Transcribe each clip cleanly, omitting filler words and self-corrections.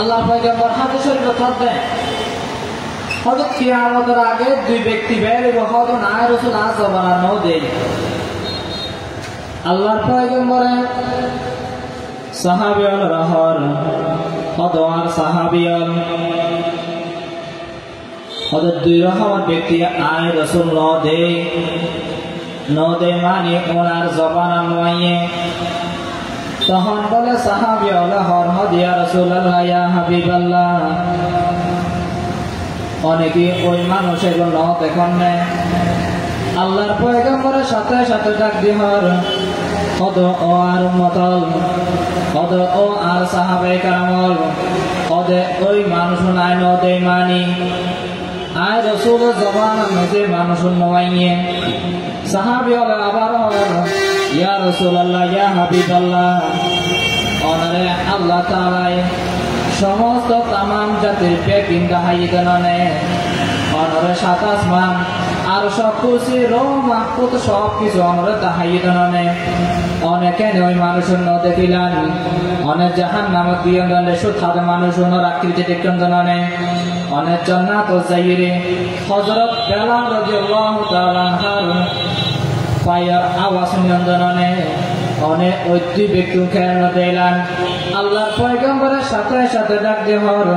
আল্লাহ পয়গম্বর হাদিস শরীফ দেন হযরত কিয়ামতের আগে দুই ব্যক্তি বের হযরত নায় রাসূল আযবানা নও দেই আল্লাহর পয়গম্বরে সাহাবীয়ল রহর হদওয়ার সাহাবীয়ল হযরত দুই রহমান ব্যক্তি আয় রাসূল নও দে মানে ওনার জবানা নয়ে তখন বলে সাহাবীয়ল হর ইয়া রাসূলুল্লাহ ইয়া হাবিবাল্লাহ অনেকে ওই মানুষের ন দেখুন না আল্লাহর পয়গম্বরের সাথে সাথে ডাক দিহর হদ ও আর মতল হদ ও আর সাহাবায়ে কারামল হদে ওই মানুষ নাই নদে মানি আয় রাসূল জবান মেজে মানুষ নওয়াইয়ে সাহাবী হল আবার ইয়া রাসূলুল্লাহ ইয়া হাবিবাল্লাহ অনারে আল্লাহ তাআলা সমস্ত তামাম জাতির পেকিং দাহাইতে ননে অনরে সাত আসমান আর সব খুশি রো মাহফুজ সব কিছু অনরে দাহাইতে ননে অনেকে ওই মানুষ ন দেখিলান অনেক জাহান নামক দিয়ে গেলে সুথাদ মানুষ ওনার আকৃতি দেখতেন ননে অনেক জান্নাত ও যাইরে হযরত বেলাল রাদিয়াল্লাহু তাআলা আনহু পায়ার আওয়াজ নন্দননে অনেক ঐতি ব্যক্তি খেয়াল দিলান আল্লাহর পয়গম্বরের সাথে সাথে ডাক দেহর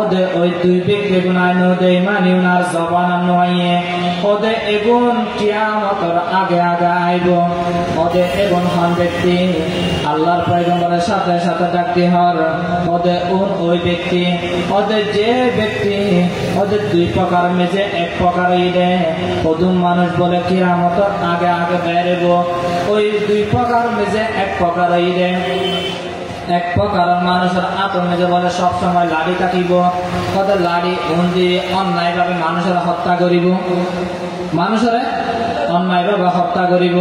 ওদে ওই দুই ব্যক্তি গুনায় নদে মানি উনার জবান নয়ে ওদে এগুন কিয়ামতের আগে আগে আইব ওদে এগুন হন ব্যক্তি আল্লাহর পয়গম্বরের সাথে সাথে ডাক দেহর ওদে ওই ব্যক্তি ওদে যে ব্যক্তি ওদের দুই প্রকার মেজে এক প্রকার ইদে প্রথম মানুষ বলে কিয়ামতের আগে আগে বেরোব ওই দুই প্রকার মেজে এক প্রকার ইদে এক প্রকার মানুষের আতঙ্ক মেজে বলে সব সময় লাড়ি কাটিব কত লাড়ি উন্দি অন্যায় ভাবে মানুষের হত্যা করিব মানুষের অন্যায় ভাবে হত্যা করিব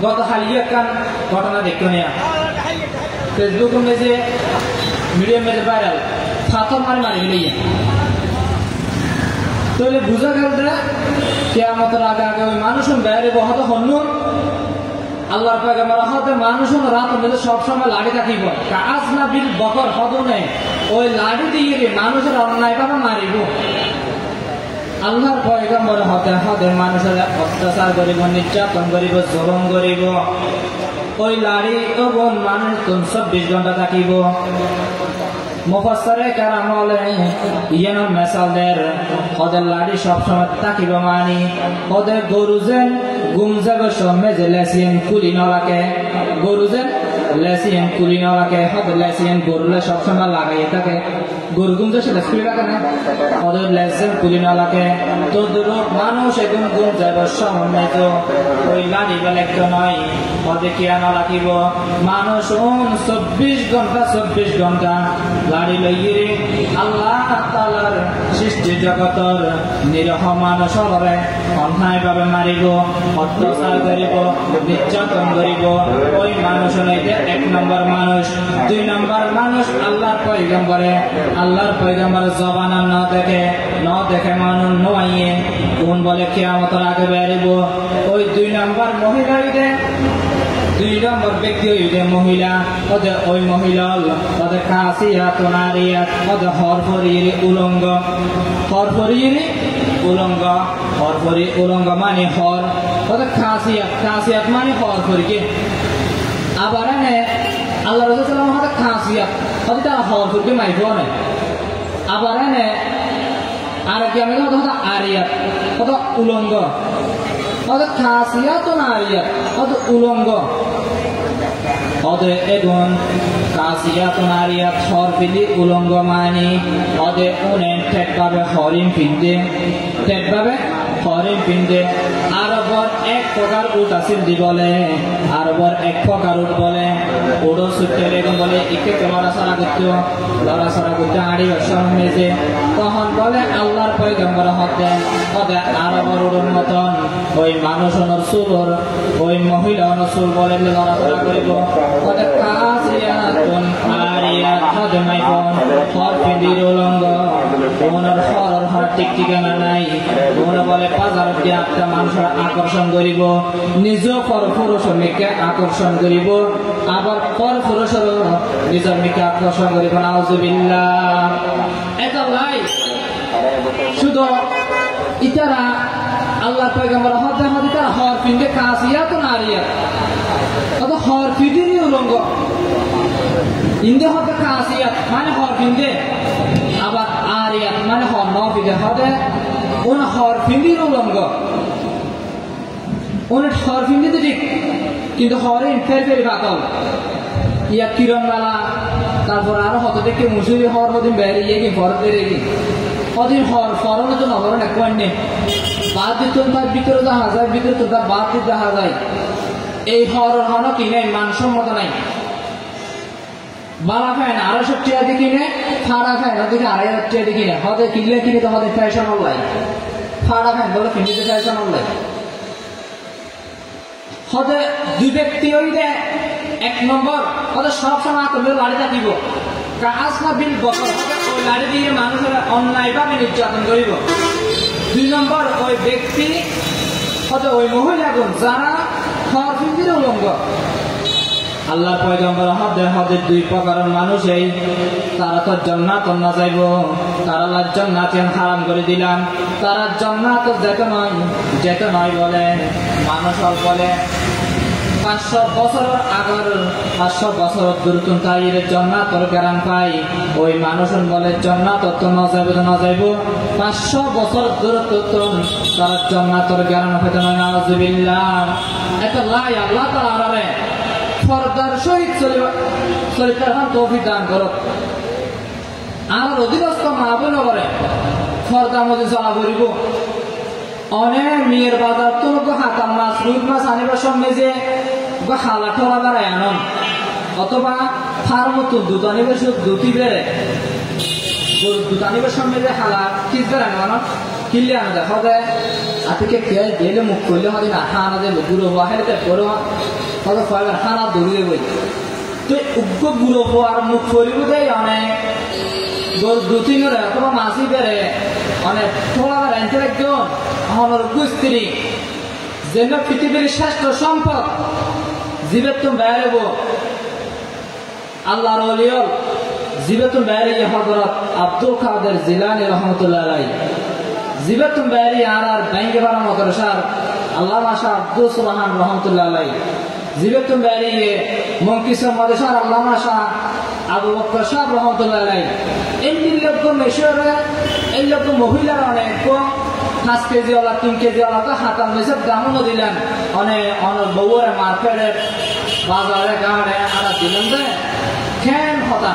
গত হালিয়ে কান ঘটনা দেখতে নিয়া ফেসবুক মেজে মিডিয়া মেজে ভাইরাল ফাথর মারি লইয়া তাহলে বুঝা গেল কিয়ামতের আগে আগে ওই মানুষ বাইরে বহত হন আল্লাহর পয়গম্বর হতে মানুষ রাত মেলে সব সময় লাড়ি থাকিব কাজ না বিল বকর হদ নেই ওই লাড়ি দিয়ে মানুষের অন্যায় ভাবে মারিব আল্লাহর পয়গম্বর হতে হতে মানুষের অত্যাচার করিব নির্যাতন করিব জুলুম করিব ওই লাড়ি ও বোন মানুষ 24 ঘন্টা থাকিব মুফাসসিরে কারাম বলে ইয়ান মেসালদের ওদের লাড়ি সব সময় থাকিব মানি ওদের গরুজেন গুমজাগ সমে যে লেসিন কুলি নলাকে গরুজেন লেসিন কুলি নলাকে ওদের লেসিন গরুলে সব সময় লাগাই থাকে গরু গুমজে সেটা কুলি লাগে না ওদের লেসিন কুলি নলাকে তো দুটো মানুষ এখন গুমজাগ সমে তো ওই লাড়ি বেলে তো নয় ওদের কি আনা রাখিব মানুষ 24 ঘন্টা লাড়ি লইয়ে আল্লাহ তাআলার সৃষ্টি জগতর নিরহ মানুষরে অন্যায় ভাবে মারিব অত্যাচার করিব নির্যাতন করিব ওই মানুষ হইতে 1 নম্বর মানুষ 2 নম্বর মানুষ আল্লাহর পয়গম্বর জবান ন দেখে মানুষ নয় কোন বলে কিয়ামতের আগে বেরিব ওই 2 নম্বর মহিলা হইতে 2 নম্বর ব্যক্তি হইতে মহিলা ওদের ওই মহিলা ওদের কাসিয়াত নারিয়াত ওদের হরফরির উলঙ্গ মানে হর ওদের কাসিয়াত মানে হরফরিকে আবার এনে আল্লাহ রাসূল সাল্লাল্লাহু আলাইহি ওয়াসাল্লাম খাসিয়াত ওদের তারা হরফরিকে মাইফ না আবার এনে আর কি আমি কথা আরিয়াত ওদের উলঙ্গ ওদের খাসিয়াত নারিয়াত ওদের উলঙ্গ ওদের এগুন কাসিয়াত নারিয়াত হরফিলি উলঙ্গ মানে ওদের উনে ঠেকভাবে হরিণ পিন্দে আরবর এক প্রকার উট আসিল দি বলে আরবর এক প্রকার উট বলে ওড়ো সুটে এরকম বলে একে লড়াছড়া করতে আড়ি বছর মেজে তখন বলে আল্লাহর পয়গম্বর হতে ওদের আরবর উড়োর মতন ওই মানুষ চুলর ওই মহিলা চুল বলে লড়াছড়া করিব ওদের কাসিয়াতুন আয়াত হদ মাইফন হর ফিন্দির উলঙ্গ ওনার হরর হর ঠিক ঠিকানা নাই ওনা বলে বাজারত দিয়ে একটা মানুষের আকর্ষণ করিব নিজ পর পুরুষের মেয়েকে আকর্ষণ করিব আবার পর পুরুষের নিজের মেয়েকে আকর্ষণ করিব নাউজুবিল্লাহ এটা লাই শুধু ইতারা আল্লাহ পয়গম্বর হদে হদে তারা হর ফিন্দে কাসিয়া তো নারিয়া অত হর ফিদিরই উলঙ্গ ইন্দে হদে কাসিয়াত মানে হর ফিন্দে আবার আরিয়াত মানে হর নফিদে হদে ওন হর ফিন্দির উলঙ্গ ওন হর ফিন্দিতে ঠিক কিন্তু হরে ফের ফের বাতাও ইয়া কিরণমালা তারপর আরো হত দেখে মুসুরি হর হদিন বেরিয়ে কি ভর বেরিয়ে অদিন হর ফরনে তো নগর এক পয়েন্টে বাদ দিত তার ভিতরে দেখা যায় ভিতরে তো তার বাদ দিতে দেখা যায় এই হর হন কিনে মানসম্মত নাই বালা ফ্যান 250 টাকা দিয়ে কিনে ফাড়া ফ্যান ওদিকে 2500 টাকা দিয়ে কিনে হদে কিনলে কিনে তো হদে ফ্যাশন অনলাইন ফাড়া ফ্যান বলে কিনতে ফ্যাশন অনলাইন হদে দুই ব্যক্তি হইলে এক নম্বর হদে সব সময় তুমি লাড়িটা দিব কাজ না বিল বছর হবে ওই লাড়ি দিয়ে মানুষের অন্যায়ভাবে নির্যাতন করিব দুই নম্বর ওই ব্যক্তি হতে ওই মহিলাগুন যারা হর ফিন্দির উলঙ্গ আল্লাহ পয়গম্বর হদে হদে দুই প্রকারের মানুষ এই তারা তো জান্নাত না যাইব তারা জান্নাত হারাম করে দিলাম তারা জান্নাত যেতে নয় বলে মানুষ বলে 500 বছরের আগর 500 বছর দূরতুন তাইর জান্নাতের গ্যারান পাই ওই মানুষ বলে জান্নাত তো না যাইব 500 বছর দূরতুন তারা জান্নাতের গ্যারান পেতে না নাউজুবিল্লাহ এটা লাই আল্লাহ তাআলা রে ফরদার সহিত চরিত্রবান তৌফিক দান করো আমার অধীনস্থ মা বোন করে ফরদার মধ্যে চলা করিব অনেক মেয়ের বাজার তো হাতাম মাছ রুট মাছ আনিবার সঙ্গে যে হালা ঠোলা বেড়ায় আনন অথবা ফার্ম তো দুধ আনিবার দুটি বেড়ে দুধ আনিবার সঙ্গে যে হালা কিস বেড়ানো আনো কিনলে আনো দেখো দেয় আতিকে কে গেলে মুখ করলে হতে না হানা দেব গুঁড়ো হওয়া হেলে করো কত ফয়বার হানা দৌড়িয়ে বই তো উগ্র গুঁড়ো হওয়ার মুখ করিব দেয় অনেক দু তিনের অথবা মাছি বেড়ে অনেক ঠোলা বেড়া আনতে একজন আমার স্ত্রী যেন পৃথিবীর শ্রেষ্ঠ সম্পদ জীবের তুমি বেড়াব আল্লাহর ওলিয়ল জীবের তুমি বেড়িয়ে হযরত আব্দুল কাদের জিলানী রহমতুল্লাহ আলাইহি জীবের তুমি বেড়িয়ে আর ব্যাংকে বাড়া মাদ্রাসার আল্লামা শাহ আব্দুল সুবহান রহমতুল্লাহ আলাইহি জীবের তুমি বেড়িয়ে মঙ্কিসর মাদ্রাসার আল্লামা শাহ আবু বকর সাহেব রহমতুল্লাহ আলাইহি এই লোক মেশরে এই লোক মহিলারা অনেক 5 কেজি ওলা 3 কেজি ওলা তো হাতাম মেসব দামও দিলেন অনেক বউরে মার্কেটে বাজারে গাঁড়ে আড়া দিলেন যে কেন হতা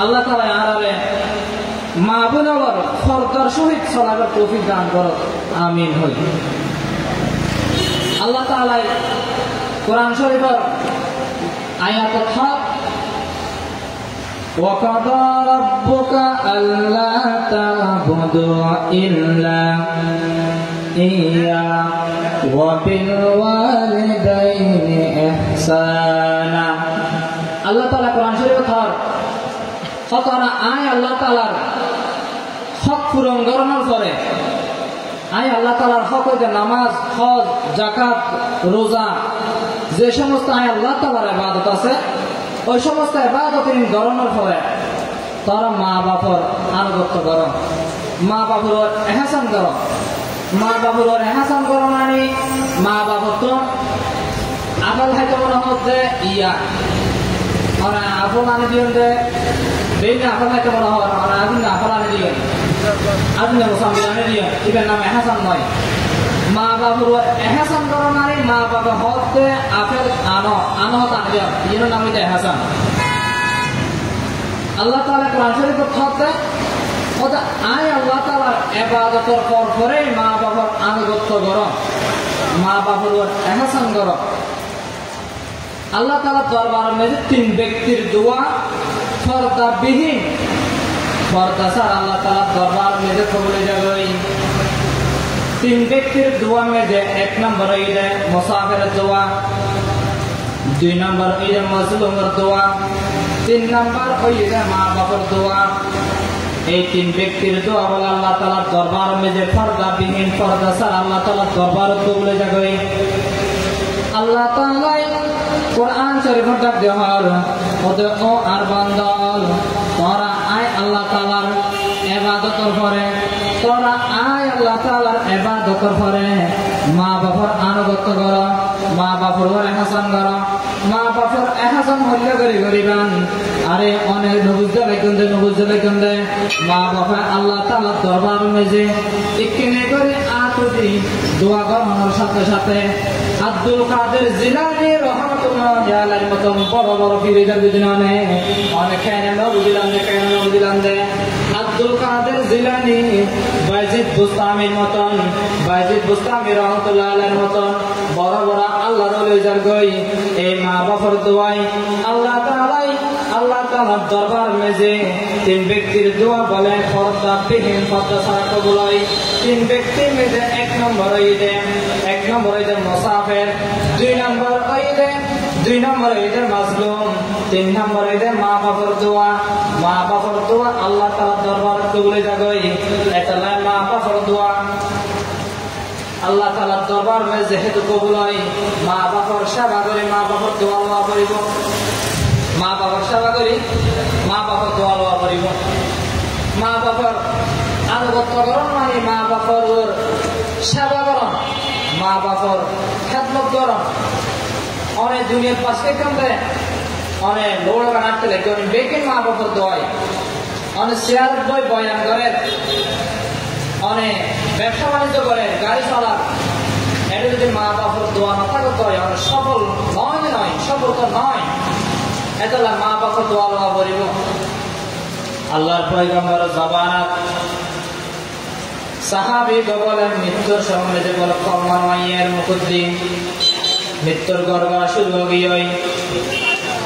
আল্লাহ তাআলা আড়ালে মা বোনগর ফরদার সহিত চলাবার তৌফিক দান করো আমিন হই আল্লাহ তাআলা কোরআন শরীফের আয়াত হক وقضى ربك ألا تعبدوا إلا إياه وبالوالدين إحسانا আল্লাহ তাআলা কোরআন শরীফে থর ফতরা আয় আল্লাহ তাআলার হক পূরণ করানোর পরে আয় আল্লাহ তাআলার হক হইতে নামাজ হজ যাকাত রোজা যে সমস্ত আয় আল্লাহ তাআলার ইবাদত আছে ওই সমস্ত ইবাদত গড়ানোর পরে তারা মা বাপর আনুগত্য করো মা বাপুর এহসান করো মা বাপুর এহসান করো মানে মা বাপর তো আপেল খাইতে মনে হচ্ছে ইয়া মানে আপেল আনি দিও যে বেইনে আপেল খাইতে মনে হয় মানে আদিন আপেল আনি দিও আদিন মোসাম্বি আনি দিও এটার নাম এহসান নয় মা বাপুর এহসান করো মানে মা বাবা হতে আপেল আনো হতে আনি দিও এর নাম হইতে এহসান আল্লাহ তাআলা কোরআন শরীফে হতে ওটা আয় আল্লাহ তাআলার ইবাদতের পরে মা বাবার আনুগত্য করো মা বাবার এহসান করো আল্লাহ তাআলা দরবারের মধ্যে 3 ব্যক্তির দোয়া পর্দাবিহীন পর্দা ছাড়া আল্লাহ তাআলা দরবারের মধ্যে কবুল যাবে 3 ব্যক্তির দোয়া মধ্যে 1 নম্বর হইলে মুসাফিরের দোয়া 2 নম্বর ওই মাজলুমের দোয়া, 3 নম্বর ওই মা বাবার দোয়া। এই 3 ব্যক্তির দোয়া বলে আল্লাহ তাআলার দরবার মেজে পর্দা বিহীন, পর্দা ছাড়া আল্লাহ তাআলার দরবার কবুলে যাবে। আল্লাহ তাআলা কোরআন শরীফের ডাক দেওয়ার ওদের ও আর বান্দাল তোরা আয় আল্লাহ তাআলার ইবাদতের পরে, তোরা আয় আল্লাহ তাআলার ইবাদতের পরে মা বাবার আনুগত্য কর, মা বাবার এহসান কর, মা বাবার এহসান হইলে করে গরিবান। আরে অনেক নবুজে লেখন্দে মা বাবা আল্লাহ তাআলার দরবার মেজে ইকিনে করে আতুদি দোয়া করানোর সাথে সাথে আব্দুল কাদের জিলানী রহমাতুল্লাহি আলাইহির মতো বড় বড় পীরদের বিজনানে অনেক নবুদিলান্দে আব্দুল কাদের জিলানী, বাইজিদ বুস্তামির মতন, বাইজিদ বুস্তামি রহমাতুল্লাহি আলাইহির মতন বড় বড় আল্লাহর ওলিদের গই এই মা বাবার দোয়াই আল্লাহ তাআলার দরবার মেজে 3 ব্যক্তির দোয়া বলে পর্দা বিহীন, পর্দা ছাড়া কবুল হয়। 3 ব্যক্তির মেজে 1 নম্বর ঈদে মুসাফির, 2 নম্বর ঈদে মাজলুম, 3 নম্বর ঈদে মা বাবার দোয়া। মা বাবার দোয়া আল্লাহ তাআলার দরবার কবুলে যাগই। এটা মা বাবার দোয়া আল্লাহ তাআলার দরবার মেজে যেহেতু কবুল হয়, মা বাবার সেবা করে মা বাবার দোয়া লওয়া করিব, মা বাবার সেবা করি মা বাবার দোয়া লওয়া করিব। মা বাবার আনুগত্য করণ মানে মা বাবার সেবা করণ, মা বাবার খেদমত করণ। অনেক দুনিয়ার পাশে কান্দে, অনেক লোড় বানাতে লেগে অনেক বেকিন মা বাবার দোয়ায়, অনেক শেয়ার বই বয়ান করে, অনেক ব্যবসা বাণিজ্য করে, গাড়ি চালান। এটা যদি মা বাবার দোয়া না থাকতে হয় অনেক সফল সফল তো নয়। এটা মা বাবার দোয়া লওয়া করিব। আল্লাহর পয়গম্বর জবানাত সাহাবী বলেন মৃত্যুর সময় যে বলে কলমা মাইয়ের মুকুদ্দিন মৃত্যুর গড়গড়া শুরু হয়ে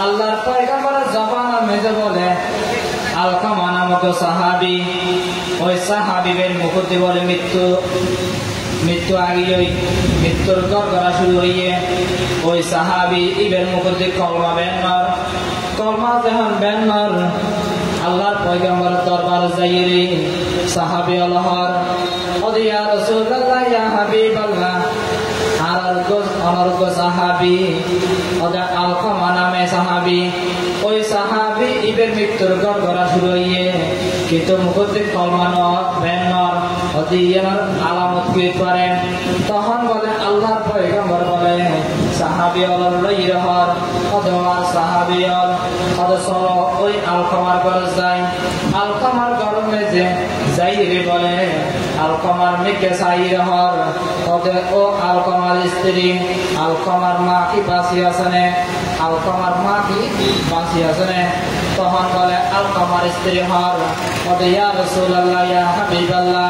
আল্লাহর পয়গম্বর জবানাত মেজে বলে আলকামা নামক সাহাবী, ওই সাহাবীর মুকুদ্দি বলে মৃত্যু আগে মৃত্যুর গড়গড়া শুরু হইয়ে ওই সাহাবী ইবের মুকুদ্দি কলমা বেন্নর, কলমা যখন বেন্নর আল্লাহর পয়গম্বর দরবার যাইরে সাহাবী আল্লাহর ওদি ইয়া রাসূলুল্লাহ ইয়া হাবিবাল্লাহ অনর্গ সাহাবী ওদা আলকামা নামে সাহাবী, ওই সাহাবী ইবের মৃত্যুর গড়গড়া শুরু হইয়ে কিন্তু মুকুদ্দি কলমা বেন্নর ওদি ইয়ার আলামত কি করেন। তখন বলে আল্লাহর পয়গম্বর বলে সাহাবী আল্লাহর অদওয়ার সাহাবী অদসর ওই আলকামার ঘর যায়, আলকামার গরমে যে যাইরে বলে আলকামার মেকে সাইরে হর ওদের ও আলকামার স্ত্রী আলকামার মা কি বাঁচি আছেনে, আলকামার মা কি বাঁচি আছেনে। তখন বলে আলকামার স্ত্রী হর ওদের ইয়া রাসূলুল্লাহ ইয়া হাবিবাল্লাহ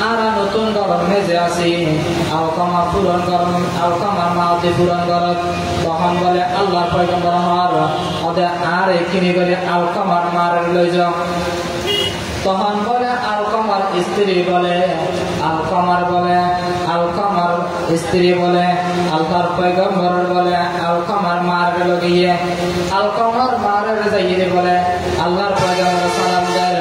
আরা নতুন গরম মেজে আছি, আলকামার পুরন গরম আলকামার মা ওদের পুরন গরম। তখন বলে আল্লাহর পয়গম্বর হর ওদের আর এখানে গেলে আলকামার মার লই যাও। তখন বলে আলকামার স্ত্রী বলে আলকামার স্ত্রী বলে আল্লাহর পয়গম্বর বলে আলকামার মার লগিয়ে আলকামার মার যাইয়ে বলে আল্লাহর পয়গম্বর সালাম দেন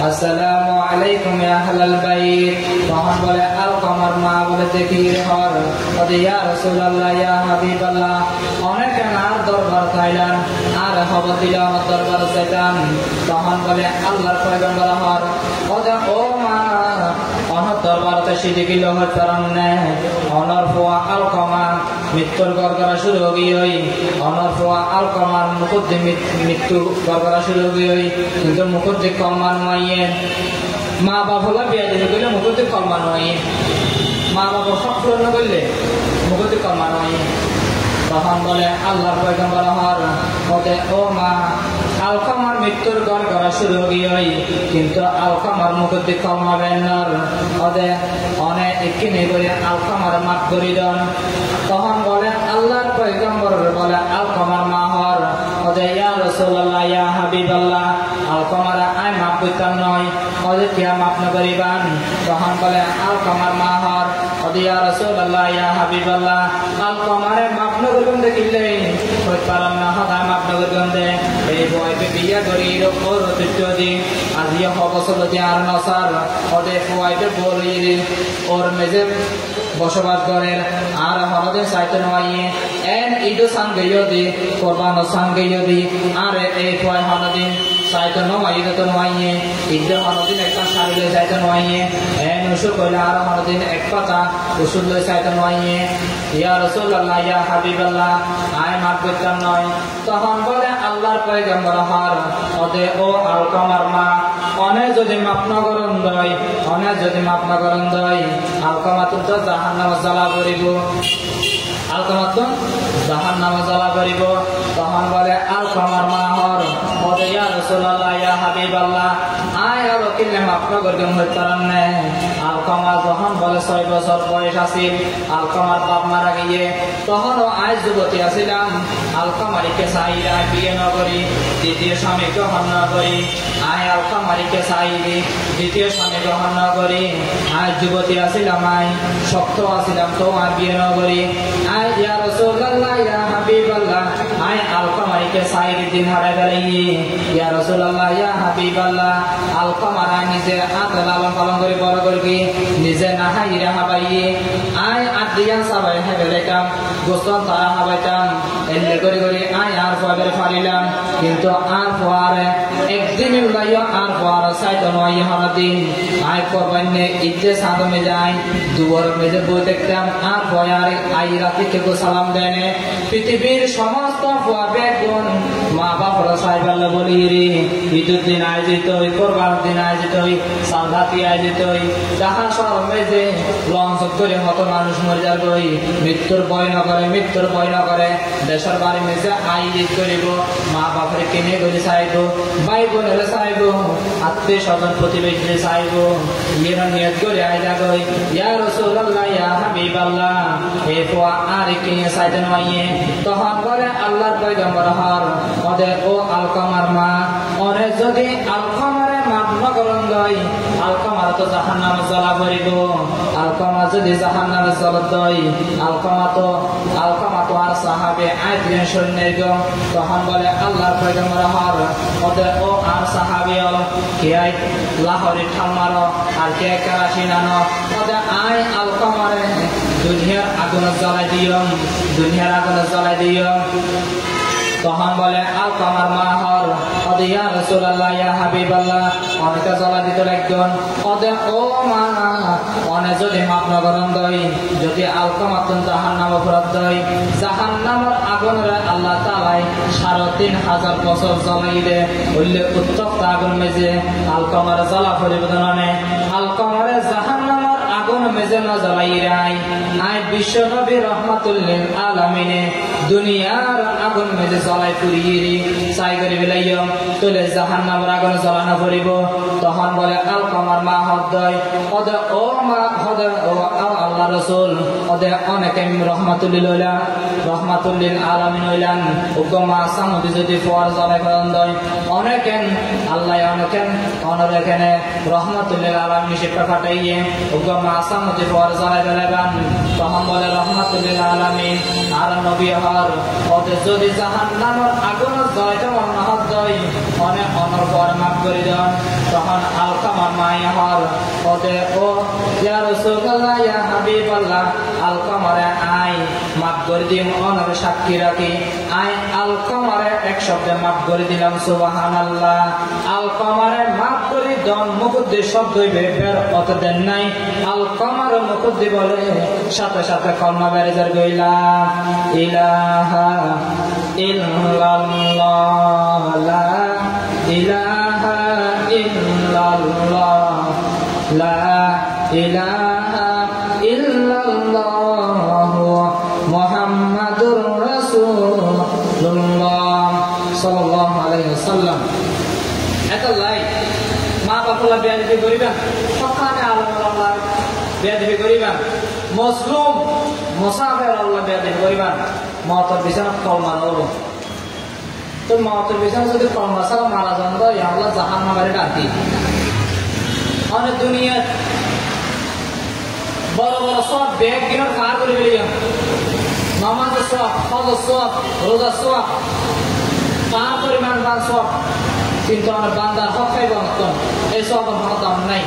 আসসালামু আলাইকুম ইয়া আহলাল বাইত। তখন বলে আলকামার মা বলে দেখি হর ওদি ইয়া রাসূলুল্লাহ ইয়া হাবিবাল্লাহ অনেক নার দরবার খাইলাম আর খবর দিল আমার দরবার যাইতাম। তখন বলে আল্লাহর পয়গম্বর হর ওদা ও মা অনর দরবারতে সিদ্ধি কিলো হতে পারেন না, অনর ফোয়া আলকামা মৃত্যুর গড়গড়া শুরু হই, অনর ফোয়া আলকামার মুকুদ্দি মৃত্যু গড়গড়া শুরু হই কিন্তু মুকুদ্দি কলমান মাইয়ে মা বাবা বিয়া দিতে গেলে মুকুদ্দি কলমান মাইয়ে মা বাবা সব পূর্ণ করলে মুকুদ্দি কলমান মাইয়ে। তখন বলে আল্লাহর পয়গম্বর হর ওদে ও মা আলকামার মৃত্যুর গড়গড়া শুরু হই কিন্তু আলকামার মুকুদ্দি কলমা বেন্নর ওদে অনেক একিনে করে আলকামার মাত করি দেন। তখন বলে আল্লাহর পয়গম্বর বলে আলকামার মা হর ওদে ইয়া রাসূলুল্লাহ ইয়া হাবিবাল্লাহ আলকামারা আই মাপ কইতাম নয় ওদের কিয়া মাপ না করিবান তখন বলে আলকামার মাহর ওদি ইয়া রাসূলুল্লাহ ইয়া হাবিবাল্লাহ আলকামারে মাপ না করিবেন দেখিলে কই পারাম না হদা মাপ না করিবেন দে এই বয়কে বিয়া করি ওর অতিথ্যদি আজিয়া হবসল দি আর নসার ওদের ফুয়াইতে বলি ওর মেজে বসবাস করেন আর হরদে সাইতে নয় এন ঈদু সাঙ্গেয় দি কোরবানো সাঙ্গেয় দি আর এই ফুয়াই হরদিন সাইতে নয় ঈদ তো নয় ঈদ হরদিন একটা শাড়ি সাইতে নয় এন উসুল কইলে আর হরদিন এক পাতা উসুল লই সাইতে নয় ইয়া রাসূলুল্লাহ ইয়া হাবিবাল্লাহ আয় মাপ করতাম নয় তখন বলে আল্লাহর পয়গম্বর হর ওদে ও আলকামার মা অনে যদি মাপ না করন দয় অনে যদি মাপ না করন দয় আলকামা তো জাহান্নামে জ্বালা করিব আলকামা তো জাহান্নামে জ্বালা করিব তখন বলে আলকামার মা হর ওদে ইয়া রাসূলুল্লাহ ইয়া হাবিবাল্লাহ আয় আর কিলে মাপ না করবেন হইতারান নে আলকামা যখন বলে 6 বছর বয়স আছিল আলকামার বাপ মারা গিয়ে তখনও আজ যুবতী আছিলাম আলকামারিকে চাইরা বিয়ে না করি দ্বিতীয় স্বামী গ্রহণ না করি আয় আলকামারিকে চাইলি দ্বিতীয় স্বামী গ্রহণ না করি আজ যুবতী আছিলাম আয় শক্ত আছিলাম তো আর বিয়ে না করি আয় ইয়া রাসূলুল্লাহ ইয়া হাবিবাল্লাহ আয় আলকামারিকে চাইলি দিন হারাই গেলি ইয়া রাসূলুল্লাহ ইয়া হাবিবাল্লাহ আলকামারা নিজে আত লালন পালন করে বড় করবি নিজে না হাইরে হাবাইয়ে আয় আর দিয়া সবাই হেবেলাম গোসল তারা হাবাইতাম এলে করে করে আয় আর ফুয়ারে ফারিলাম কিন্তু আর ফুয়ারে একদিন উলাইয়া আর ফুয়ার সাইড নয় হরদিন আয় করবাইনে ইজ্জে সাদমে যায় দুয়ার মেজে বই দেখতাম আর ফুয়ারে আই রাতে কেউ সালাম দেনে পৃথিবীর সমস্ত ফুয়া বেগুন মা বাপরা সাইবাল্লা বলি রে ঈদের দিন আয়োজিত হই কোরবান দিন আয়োজিত হই সালঘাতি আয়োজিত হই যাহা সব মেজে লঞ্চ করে মত মানুষ মরে যাবই মৃত্যুর ভয় না করে মৃত্যুর ভয় না করে দেশের বাড়ি মেজে আয়োজিত করিব মা বাপরে কিনে করে চাইব ভাই বোনেরা চাইব আত্মীয় স্বজন প্রতিবেশী চাইব ইয়েরা নিয়ত করে আয় যাবই ইয়া রাসূলুল্লাহ ইয়া হাবিবাল্লাহ এ ফুয়া আর কিনে চাইতে নয় তখন বলে আল্লাহর পয়গম্বর হর ওদের ও আলকামার মা ওরে যদি আলকামারে মাপ না করন দই আলকামার তো জাহান্নামে জ্বালা পড়িব আলকামা যদি জাহান্নামে জ্বলা দই আলকামা তো আর সাহাবে আইতেন সৈন্যের গো তখন বলে আল্লাহর পয়গম্বর হর ওদের ও আর সাহাবী কে আই লাহোরে ঠাম্মার আর কে কারাশি নানো ওদের আয় আলকামারে দুনিয়ার আগুন জ্বালাই দিও তখন বলে আলকামার মা হর ওদে ইয়া রাসূলুল্লাহ ইয়া হাবিবাল্লাহ অনেকে জ্বালা দিত একজন ওদে ও মা অনে যদি মাপ না করন দই যদি আলকামা তুন জাহান্নামে ফেরত দই জাহান্নামের আগুনরে আল্লাহ তাআলা ৩৫০০ বছর জ্বালাইলে হইলে উত্তপ্ত আগুন মেজে আলকামার জ্বালা পরিবর্তনে আলকামারে জাহান্নামের আগুন মেজে না জ্বালাই রাই আই বিশ্ব নবী রহমাতুল লিল আলামিনে দুনিয়ার আগুন মেজে জ্বালাই পুড়িয়ে চাই করে বিলাইম তোলে জাহান্নামের আগুন জ্বালানো পড়িব তখন বলে আলকামার মা হদয় ওদে ও মা হদে ও আল্লাহ রাসূল ওদে অনেকে রহমাতুল লিল আলামিন হইলাম উগমা সামদি যদি ফর জ্বালাই ফরন্দয় অনেকেন আল্লাহ অনেকেন রহমাতুল লিল আলামিন শিক্ষা পাঠাইয়ে উগমা সামদি ফর জ্বালাই ফেলাইবান তখন বলে রহমাতুল লিল আলামিন আর নবী হর ওদে যদি জাহান্নামের আগুন জ্বালাইতে মনে হদয় অনেক অনর পর মাফ করে দেন তখন আলকামার মায়ে হর ওদে ও ইয়া রাসূলুল্লাহ ইয়া হাবিবাল্লাহ আলকামারে আই মাফ করে দিম অনর সাক্ষী রাখি আই আলকামারে এক শব্দে মাফ করে দিলাম সুবহানাল্লাহ আলকামারে মাফ করে দন মুকুদ্দে শব্দ বের অত দেন নাই আলকামার মুকুদ্দে বলে সাথে সাথে কলমা বেড়ে যার গইলা ইলাহা ইল্লাল্লাহ লা ইলাহা ইল্লাল্লাহ লা ইলাহা ইল্লাল্লাহ মুহাম্মাদুর রাসূলুল্লাহ সাল্লাল্লাহু আলাইহি ওয়াসাল্লাম এটা লাই মা বাপলা বেয়াদবি করিবেন সকালে আল্লাহ বেয়াদবি করিবেন মুসলিম মুসাফির আল্লাহ বেয়াদবি করিবেন মত বিছানা কলমা হলো তো মতের পিছনে যদি কলমা ছাড়া মারা যান তো আল্লাহ জাহান নামের ডাকি অনেক দুনিয়ার বড় বড় সব ব্যাগ কিনার কার করে ফেলিয়াম নামাজের সব হজের সব রোজার সব তার পরিমাণ সব কিন্তু আমার বান্দার হক খাইব এই সব আমার দাম নাই।